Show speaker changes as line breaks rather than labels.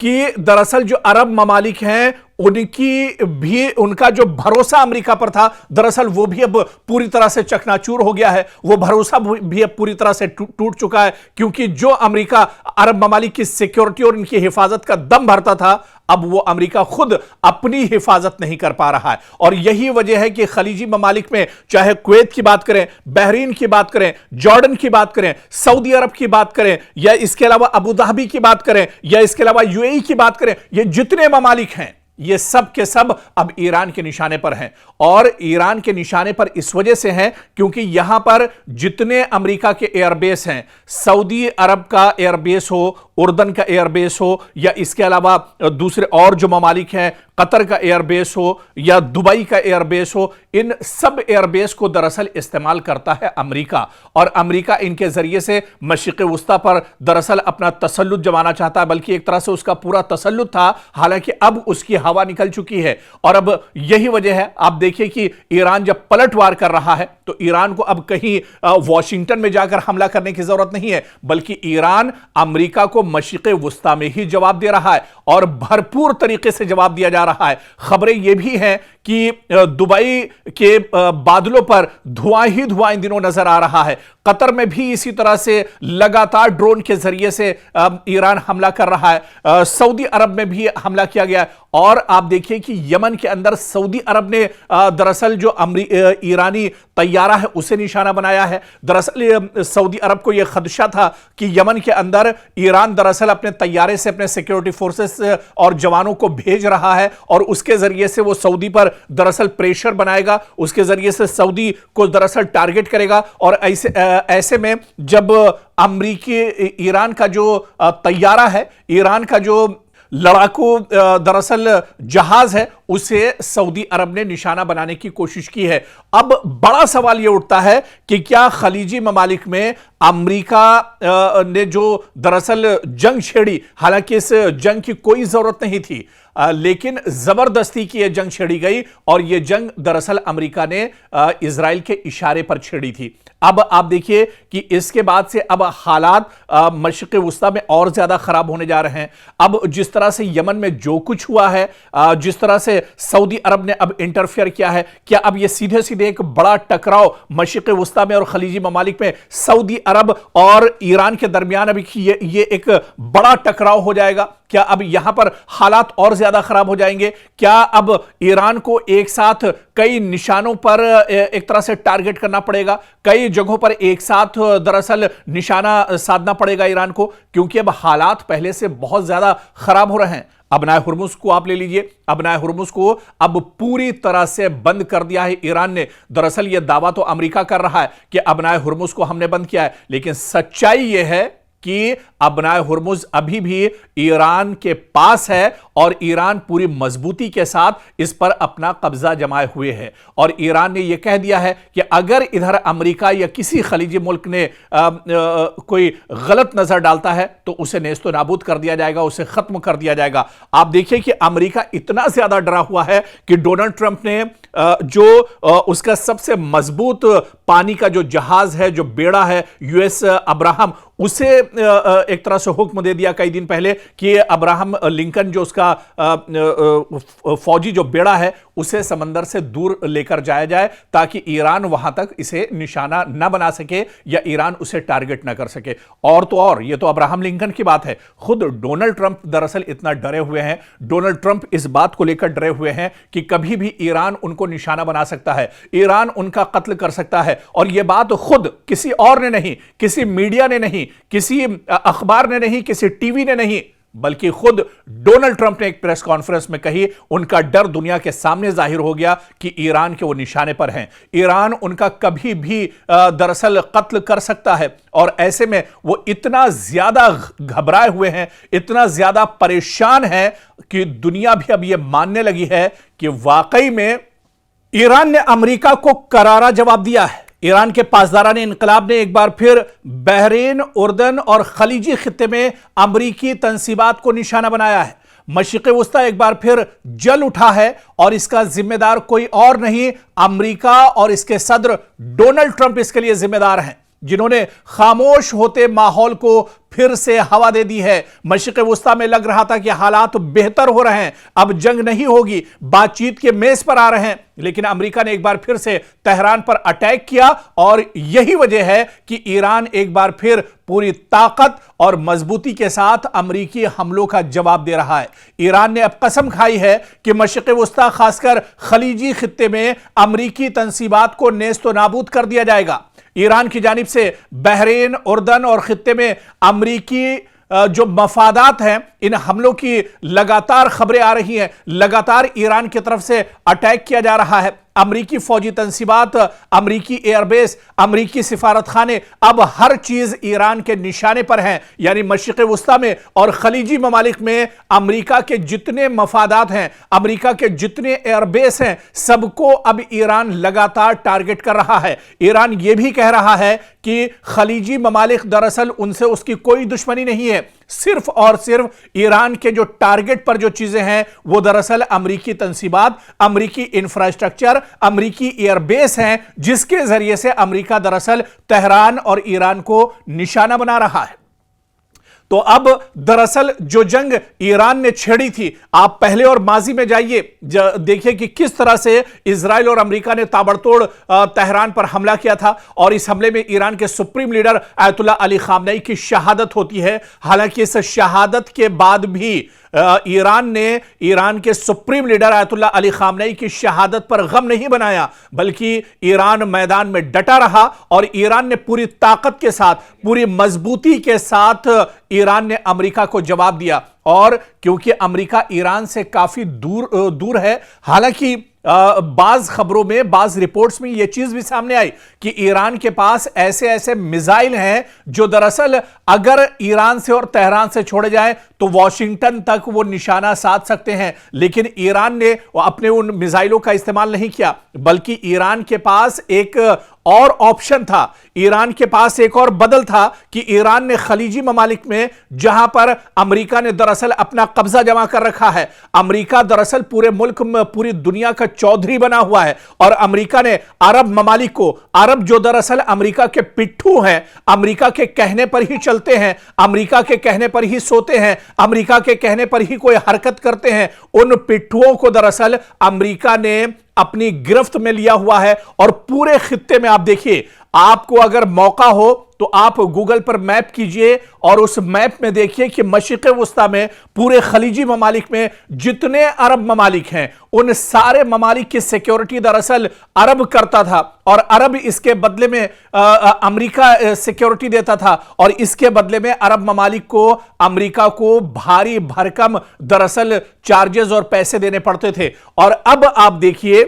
कि दरअसल जो अरब ममालिक हैं उनका जो भरोसा अमेरिका पर था, दरअसल वो भी अब पूरी तरह से चकनाचूर हो गया है। वो भरोसा भी अब पूरी तरह से टूट चुका है, क्योंकि जो अमेरिका अरब ममालिक की सिक्योरिटी और इनकी हिफाजत का दम भरता था, अब वो अमेरिका खुद अपनी हिफाजत नहीं कर पा रहा है। और यही वजह है कि खलीजी ममालिक में चाहे कुवैत की बात करें, बहरीन की बात करें, जॉर्डन की बात करें, सऊदी अरब की बात करें, या इसके अलावा अबू धाबी की बात करें, या इसके अलावा यूएई की बात करें, ये जितने ममालिक हैं ये सब के सब अब ईरान के निशाने पर हैं। और ईरान के निशाने पर इस वजह से हैं क्योंकि यहां पर जितने अमेरिका के एयरबेस हैं, सऊदी अरब का एयरबेस हो, उर्दन का एयरबेस हो, या इसके अलावा दूसरे और जो ममालिक हैं, कतर का एयरबेस हो या दुबई का एयरबेस हो, इन सब एयरबेस को दरअसल इस्तेमाल करता है अमेरिका। और अमेरिका इनके जरिए से मशरिक़ वुस्ता पर दरअसल अपना तसल्लुत जमाना चाहता है, बल्कि एक तरह से उसका पूरा तसल्लुत था, हालांकि अब उसकी हवा निकल चुकी है। और अब यही वजह है, आप देखिए कि ईरान जब पलटवार कर रहा है तो ईरान को अब कहीं वॉशिंगटन में जाकर हमला करने की जरूरत नहीं है, बल्कि ईरान अमेरिका को मशरिक़ वुस्ता में ही जवाब दे रहा है और भरपूर तरीके से जवाब दिया जा रहा है। खबरें यह भी हैं कि दुबई के बादलों पर धुआं ही धुआं इन दिनों नजर आ रहा है। कतर में भी इसी तरह से लगातार ड्रोन के जरिए से ईरान हमला कर रहा है। सऊदी अरब में भी हमला किया गया है। और आप देखिए कि यमन के अंदर सऊदी अरब ने दरअसल जो ईरानी तैयारा है उसे निशाना बनाया है। दरअसल सऊदी अरब को यह खदशा था कि यमन के अंदर ईरान दरअसल अपने तैयारे से अपने सिक्योरिटी फोर्सेस और जवानों को भेज रहा है और उसके जरिए से वो सऊदी पर दरअसल प्रेशर बनाएगा, उसके जरिए से सऊदी को दरअसल टारगेट करेगा। और ऐसे में जब अमरीकी ईरान का जो तैयारा है, ईरान का जो लड़ाकू दरअसल जहाज है, उसे सऊदी अरब ने निशाना बनाने की कोशिश की है। अब बड़ा सवाल यह उठता है कि क्या खलीजी ममालिक में अमेरिका ने जो दरअसल जंग छेड़ी, हालांकि इस जंग की कोई जरूरत नहीं थी, लेकिन जबरदस्ती की यह जंग छेड़ी गई और यह जंग दरअसल अमेरिका ने इजराइल के इशारे पर छेड़ी थी। अब आप देखिए कि इसके बाद से अब हालात मशरिक़ वुस्ता में और ज्यादा खराब होने जा रहे हैं। अब जिस तरह से यमन में जो कुछ हुआ है, जिस तरह से सऊदी अरब ने अब इंटरफेयर किया है, क्या अब यह सीधे सीधे एक बड़ा टकराव मशरिक़ वुस्ता में और खलीजी ममालिक में सऊदी अरब और ईरान के दरमियान अभी ये एक बड़ा टकराव हो जाएगा? क्या अब यहां पर हालात और ज्यादा खराब हो जाएंगे? क्या अब ईरान को एक साथ कई निशानों पर एक तरह से टारगेट करना पड़ेगा, कई जगहों पर एक साथ दरअसल निशाना साधना पड़ेगा ईरान को, क्योंकि अब हालात पहले से बहुत ज्यादा खराब हो रहे हैं। अबनाए हुर्मुज़ को आप ले लीजिए, अबनाए हुर्मुज़ को अब पूरी तरह से बंद कर दिया है ईरान ने। दरअसल यह दावा तो अमेरिका कर रहा है कि अबनाए हुर्मुज़ को हमने बंद किया है, लेकिन सच्चाई यह है कि अबनाए हुर्मुज़ अभी भी ईरान के पास है और ईरान पूरी मजबूती के साथ इस पर अपना कब्जा जमाए हुए है। और ईरान ने यह कह दिया है कि अगर इधर अमेरिका या किसी खलीजी मुल्क ने कोई गलत नजर डालता है तो उसे नेस्तो नाबूद कर दिया जाएगा, उसे खत्म कर दिया जाएगा। आप देखिए कि अमेरिका इतना ज्यादा डरा हुआ है कि डोनाल्ड ट्रंप ने जो उसका सबसे मजबूत पानी का जो जहाज है, जो बेड़ा है यूएस अब्राहम, उसे एक तरह से हुक्म दे दिया कई दिन पहले कि अब्राहम लिंकन जो उसका फौजी जो बेड़ा है उसे समंदर से दूर लेकर जाया जाए ताकि ईरान वहां तक इसे निशाना न बना सके या ईरान उसे टारगेट न कर सके। और तो और, ये तो अब्राहम लिंकन की बात है, खुद डोनाल्ड ट्रंप दरअसल इतना डरे हुए हैं, डोनाल्ड ट्रंप इस बात को लेकर डरे हुए हैं कि कभी भी ईरान उनको निशाना बना सकता है, ईरान उनका कत्ल कर सकता है। और यह बात खुद किसी और ने नहीं, किसी मीडिया ने नहीं, किसी अखबार ने नहीं, किसी टीवी ने नहीं, बल्कि खुद डोनाल्ड ट्रंप ने एक प्रेस कॉन्फ्रेंस में कही। उनका डर दुनिया के सामने जाहिर हो गया कि ईरान के वो निशाने पर हैं, ईरान उनका कभी भी दरअसल कत्ल कर सकता है। और ऐसे में वो इतना ज्यादा घबराए हुए हैं, इतना ज्यादा परेशान है कि दुनिया भी अब यह मानने लगी है कि वाकई में ईरान ने अमेरिका को करारा जवाब दिया है। ईरान के पासदाराने इनकलाब ने एक बार फिर बहरीन, उर्दन और खलीजी खित्ते में अमरीकी तंसीबात को निशाना बनाया है। मशरिक़ वुस्ता एक बार फिर जल उठा है और इसका जिम्मेदार कोई और नहीं, अमरीका और इसके सदर डोनाल्ड ट्रंप इसके लिए जिम्मेदार हैं। जिन्होंने खामोश होते माहौल को फिर से हवा दे दी है। मशरिक़ वुस्ता में लग रहा था कि हालात बेहतर हो रहे हैं, अब जंग नहीं होगी, बातचीत के मेज पर आ रहे हैं, लेकिन अमेरिका ने एक बार फिर से तेहरान पर अटैक किया और यही वजह है कि ईरान एक बार फिर पूरी ताकत और मजबूती के साथ अमेरिकी हमलों का जवाब दे रहा है। ईरान ने अब कसम खाई है कि मशरिक़ वुस्ता खासकर खलीजी खित्ते में अमेरिकी तंसीबात को नेस्तो नाबूद कर दिया जाएगा। ईरान की जानिब से बहरीन, उर्दन और खित्ते में अमेरिकी जो मफादात हैं, इन हमलों की लगातार खबरें आ रही हैं, लगातार ईरान की तरफ से अटैक किया जा रहा है। अमरीकी फौजी तंसीबात, अमरीकी एयरबेस, अमरीकी सिफारत खाने, अब हर चीज ईरान के निशाने पर है। यानी मशरिक़ वुस्ता में और खलीजी ममालिक में अमरीका के जितने मफादात हैं, अमरीका के जितने एयरबेस हैं, सबको अब ईरान लगातार टारगेट कर रहा है। ईरान यह भी कह रहा है कि खलीजी ममालिक दरअसल उनसे उसकी कोई दुश्मनी नहीं है, सिर्फ और सिर्फ ईरान के जो टारगेट पर जो चीजें हैं वो दरअसल अमरीकी तंसीबात, अमरीकी इंफ्रास्ट्रक्चर, अमरीकी एयरबेस हैं, जिसके जरिए से अमरीका दरअसल तेहरान और ईरान को निशाना बना रहा है। तो अब दरअसल जो जंग ईरान ने छेड़ी थी, आप पहले और माजी में जाइए, देखिए कि किस तरह से इजराइल और अमेरिका ने ताबड़तोड़ तेहरान पर हमला किया था और इस हमले में ईरान के supreme leader Ayatollah Ali Khamenei की शहादत होती है। हालांकि इस शहादत के बाद भी ईरान ने ईरान के supreme leader Ayatollah Ali Khamenei की शहादत पर गम नहीं बनाया, बल्कि ईरान मैदान में डटा रहा और ईरान ने पूरी ताकत के साथ, पूरी मजबूती के साथ ईरान ने अमेरिका को जवाब दिया। और क्योंकि अमेरिका ईरान से काफी दूर है, हालांकि बाज खबरों में, बाज रिपोर्ट्स में यह चीज भी सामने आई कि ईरान के पास ऐसे ऐसे मिसाइल हैं जो दरअसल अगर ईरान से और तेहरान से छोड़े जाएं तो वॉशिंगटन तक वो निशाना साध सकते हैं। लेकिन ईरान ने अपने उन मिसाइलों का इस्तेमाल नहीं किया, बल्कि ईरान के पास एक और ऑप्शन था, ईरान के पास एक और बदल था कि ईरान ने खलीजी ममालिक में, जहां पर अमेरिका ने दरअसल अपना कब्जा जमा कर रखा है, अमेरिका दरअसल पूरे मुल्क में, पूरी दुनिया का चौधरी बना हुआ है, और अमेरिका ने अरब ममालिक को, अरब जो दरअसल अमेरिका के पिट्ठू हैं, अमेरिका के कहने पर ही चलते हैं, अमेरिका के कहने पर ही सोते हैं, अमेरिका के कहने पर ही कोई हरकत करते हैं, उन पिट्ठुओं को दरअसल अमेरिका ने अपनी गिरफ्त में लिया हुआ है। और पूरे खित्ते में आप देखिए, आपको अगर मौका हो तो आप गूगल पर मैप कीजिए और उस मैप में देखिए कि मशरिक़ वुस्ता में, पूरे खलीजी ममालिक में जितने अरब ममालिक हैं, उन सारे ममालिक की सिक्योरिटी दरअसल अरब करता था और अरब इसके बदले में अमेरिका सिक्योरिटी देता था, और इसके बदले में अरब ममालिक को अमेरिका को भारी भरकम दरअसल चार्जेस और पैसे देने पड़ते थे। और अब आप देखिए